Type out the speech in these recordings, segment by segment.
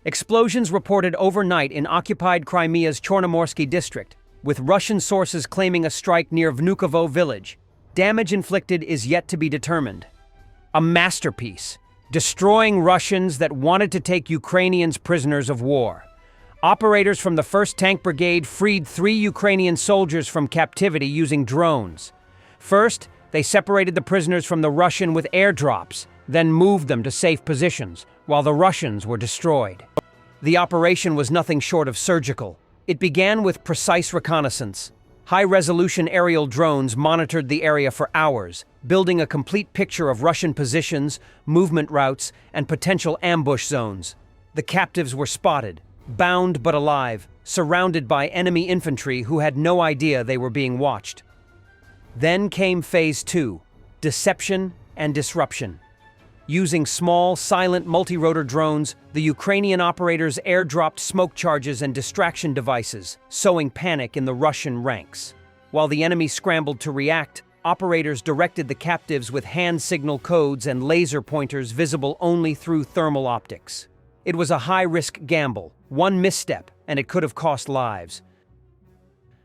Explosions reported overnight in occupied Crimea's Chornomorsky district, with Russian sources claiming a strike near Vnukovo village. Damage inflicted is yet to be determined. A masterpiece, destroying Russians that wanted to take Ukrainians prisoners of war. Operators from the 1st Tank Brigade freed 3 Ukrainian soldiers from captivity using drones. First, they separated the prisoners from the Russian with airdrops, then moved them to safe positions, while the Russians were destroyed. The operation was nothing short of surgical. It began with precise reconnaissance. High-resolution aerial drones monitored the area for hours, building a complete picture of Russian positions, movement routes, and potential ambush zones. The captives were spotted, bound but alive, surrounded by enemy infantry who had no idea they were being watched. Then came Phase 2, deception and disruption. Using small, silent multi-rotor drones, the Ukrainian operators airdropped smoke charges and distraction devices, sowing panic in the Russian ranks. While the enemy scrambled to react, operators directed the captives with hand signal codes and laser pointers visible only through thermal optics. It was a high-risk gamble. One misstep, and it could have cost lives.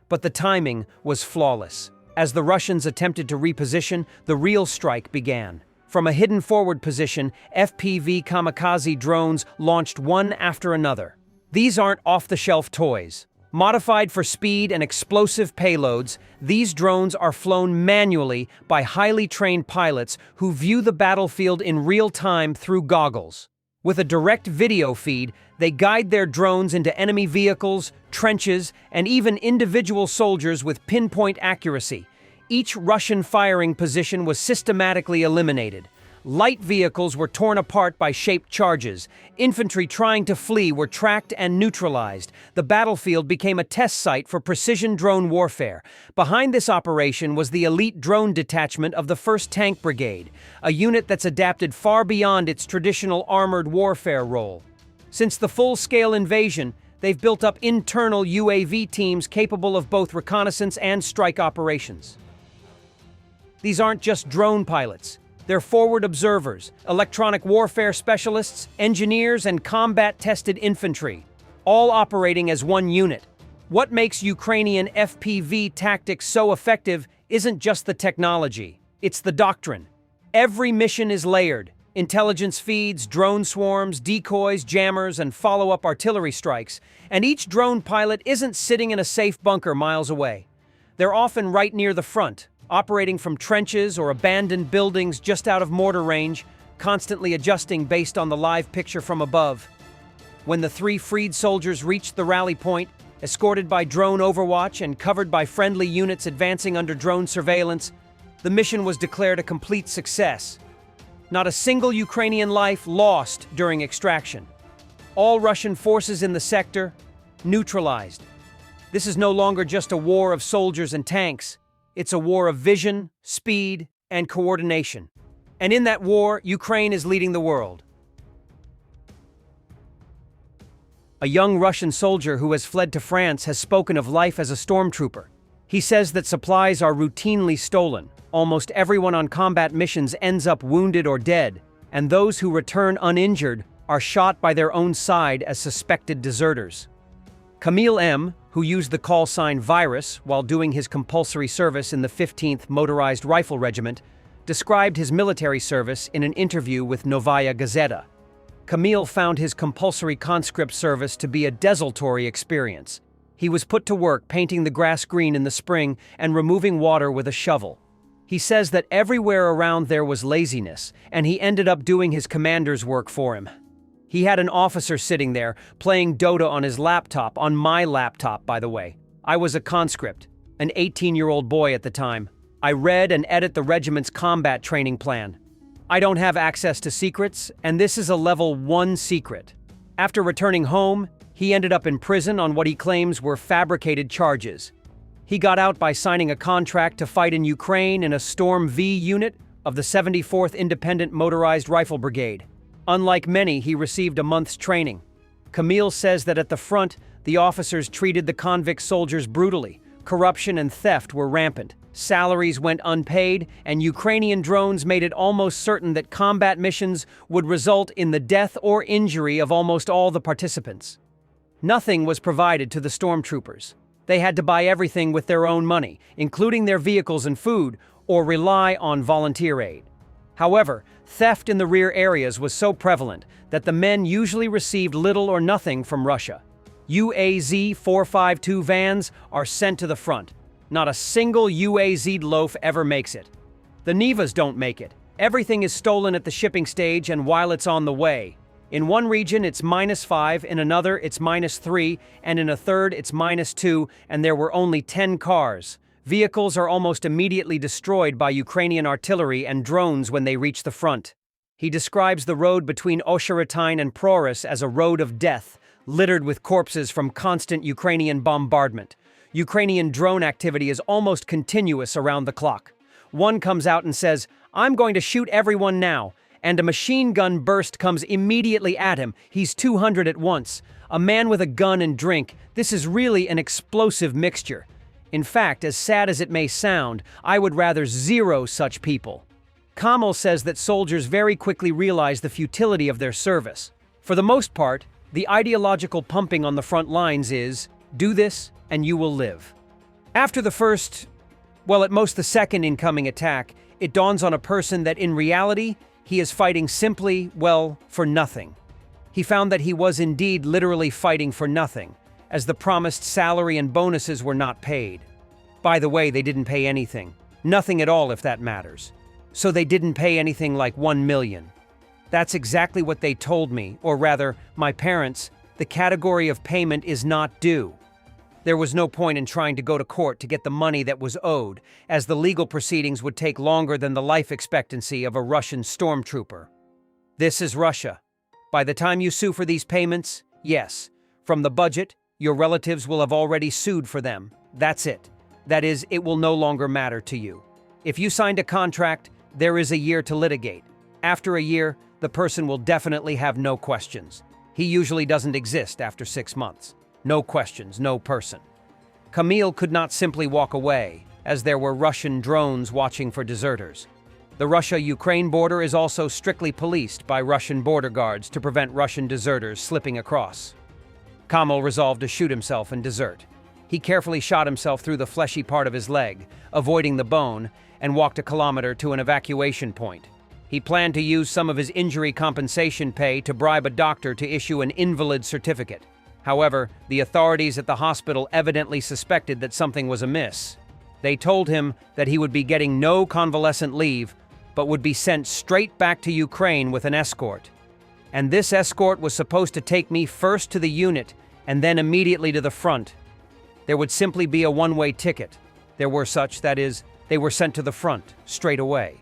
But the timing was flawless. As the Russians attempted to reposition, the real strike began. From a hidden forward position, FPV kamikaze drones launched one after another. These aren't off-the-shelf toys. Modified for speed and explosive payloads, these drones are flown manually by highly trained pilots who view the battlefield in real time through goggles. With a direct video feed, they guide their drones into enemy vehicles, trenches, and even individual soldiers with pinpoint accuracy. Each Russian firing position was systematically eliminated. Light vehicles were torn apart by shaped charges. Infantry trying to flee were tracked and neutralized. The battlefield became a test site for precision drone warfare. Behind this operation was the elite drone detachment of the 1st Tank Brigade, a unit that's adapted far beyond its traditional armored warfare role. Since the full-scale invasion, they've built up internal UAV teams capable of both reconnaissance and strike operations. These aren't just drone pilots. They're forward observers, electronic warfare specialists, engineers, and combat-tested infantry, all operating as one unit. What makes Ukrainian FPV tactics so effective isn't just the technology, it's the doctrine. Every mission is layered. Intelligence feeds, drone swarms, decoys, jammers, and follow-up artillery strikes. And each drone pilot isn't sitting in a safe bunker miles away. They're often right near the front, operating from trenches or abandoned buildings just out of mortar range, constantly adjusting based on the live picture from above. When the 3 freed soldiers reached the rally point, escorted by drone overwatch and covered by friendly units advancing under drone surveillance, the mission was declared a complete success. Not a single Ukrainian life lost during extraction. All Russian forces in the sector neutralized. This is no longer just a war of soldiers and tanks. It's a war of vision, speed, and coordination. And in that war, Ukraine is leading the world. A young Russian soldier who has fled to France has spoken of life as a stormtrooper. He says that supplies are routinely stolen. Almost everyone on combat missions ends up wounded or dead, and those who return uninjured are shot by their own side as suspected deserters. Camille M., who used the call sign Virus while doing his compulsory service in the 15th Motorized Rifle Regiment, described his military service in an interview with Novaya Gazeta. Camille found his compulsory conscript service to be a desultory experience. He was put to work painting the grass green in the spring and removing water with a shovel. He says that everywhere around there was laziness, and he ended up doing his commander's work for him. He had an officer sitting there, playing Dota on his laptop, on my laptop, by the way. I was a conscript, an 18-year-old boy at the time. I read and edit the regiment's combat training plan. I don't have access to secrets, and this is a level 1 secret. After returning home, he ended up in prison on what he claims were fabricated charges. He got out by signing a contract to fight in Ukraine in a Storm V unit of the 74th Independent Motorized Rifle Brigade. Unlike many, he received a month's training. Camille says that at the front, the officers treated the convict soldiers brutally. Corruption and theft were rampant. salaries went unpaid, and Ukrainian drones made it almost certain that combat missions would result in the death or injury of almost all the participants. Nothing was provided to the stormtroopers. They had to buy everything with their own money, including their vehicles and food, or rely on volunteer aid. However, theft in the rear areas was so prevalent that the men usually received little or nothing from Russia. UAZ 452 vans are sent to the front. Not a single UAZ loaf ever makes it. The Nevas don't make it. Everything is stolen at the shipping stage and while it's on the way. In one region, it's -5, in another, it's -3, and in a third, it's -2, and there were only 10 cars. Vehicles are almost immediately destroyed by Ukrainian artillery and drones when they reach the front. He describes the road between Osheretine and Proris as a road of death, littered with corpses from constant Ukrainian bombardment. Ukrainian drone activity is almost continuous around the clock. One comes out and says, "I'm going to shoot everyone now," and a machine gun burst comes immediately at him. He's 200 at once. A man with a gun and drink. This is really an explosive mixture. In fact, as sad as it may sound, I would rather zero such people. Kamal says that soldiers very quickly realize the futility of their service. For the most part, the ideological pumping on the front lines is, do this and you will live. After the first, well, at most the second incoming attack, it dawns on a person that in reality, he is fighting simply, well, for nothing. He found that he was indeed literally fighting for nothing, as the promised salary and bonuses were not paid. By the way, they didn't pay anything. Nothing at all, if that matters. So they didn't pay anything like 1 million. That's exactly what they told me, or rather, my parents. The category of payment is not due. There was no point in trying to go to court to get the money that was owed, as the legal proceedings would take longer than the life expectancy of a Russian stormtrooper. This is Russia. By the time you sue for these payments, yes, from the budget, your relatives will have already sued for them. That's it. That is, it will no longer matter to you. If you signed a contract, there is a year to litigate. After a year, the person will definitely have no questions. He usually doesn't exist after 6 months. No questions, no person. Camille could not simply walk away, as there were Russian drones watching for deserters. The Russia-Ukraine border is also strictly policed by Russian border guards to prevent Russian deserters slipping across. Kamal resolved to shoot himself and desert. He carefully shot himself through the fleshy part of his leg, avoiding the bone, and walked a kilometer to an evacuation point. He planned to use some of his injury compensation pay to bribe a doctor to issue an invalid certificate. However, the authorities at the hospital evidently suspected that something was amiss. They told him that he would be getting no convalescent leave, but would be sent straight back to Ukraine with an escort. And this escort was supposed to take me first to the unit and then immediately to the front. There would simply be a one-way ticket. There were such, that is, they were sent to the front, straight away.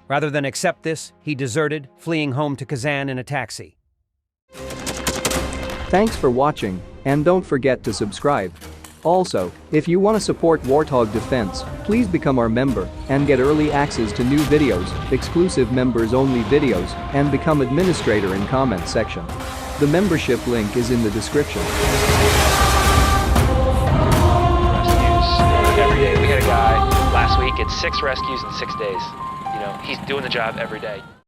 Rather than accept this, he deserted, fleeing home to Kazan in a taxi. Thanks for watching, and don't forget to subscribe. Also, if you want to support Warthog Defense, please become our member and get early access to new videos, exclusive members-only videos, and become administrator in comment section. The membership link is in the description. Rescues every day. We had a guy last week, it's 6 rescues in 6 days. You know, he's doing the job every day.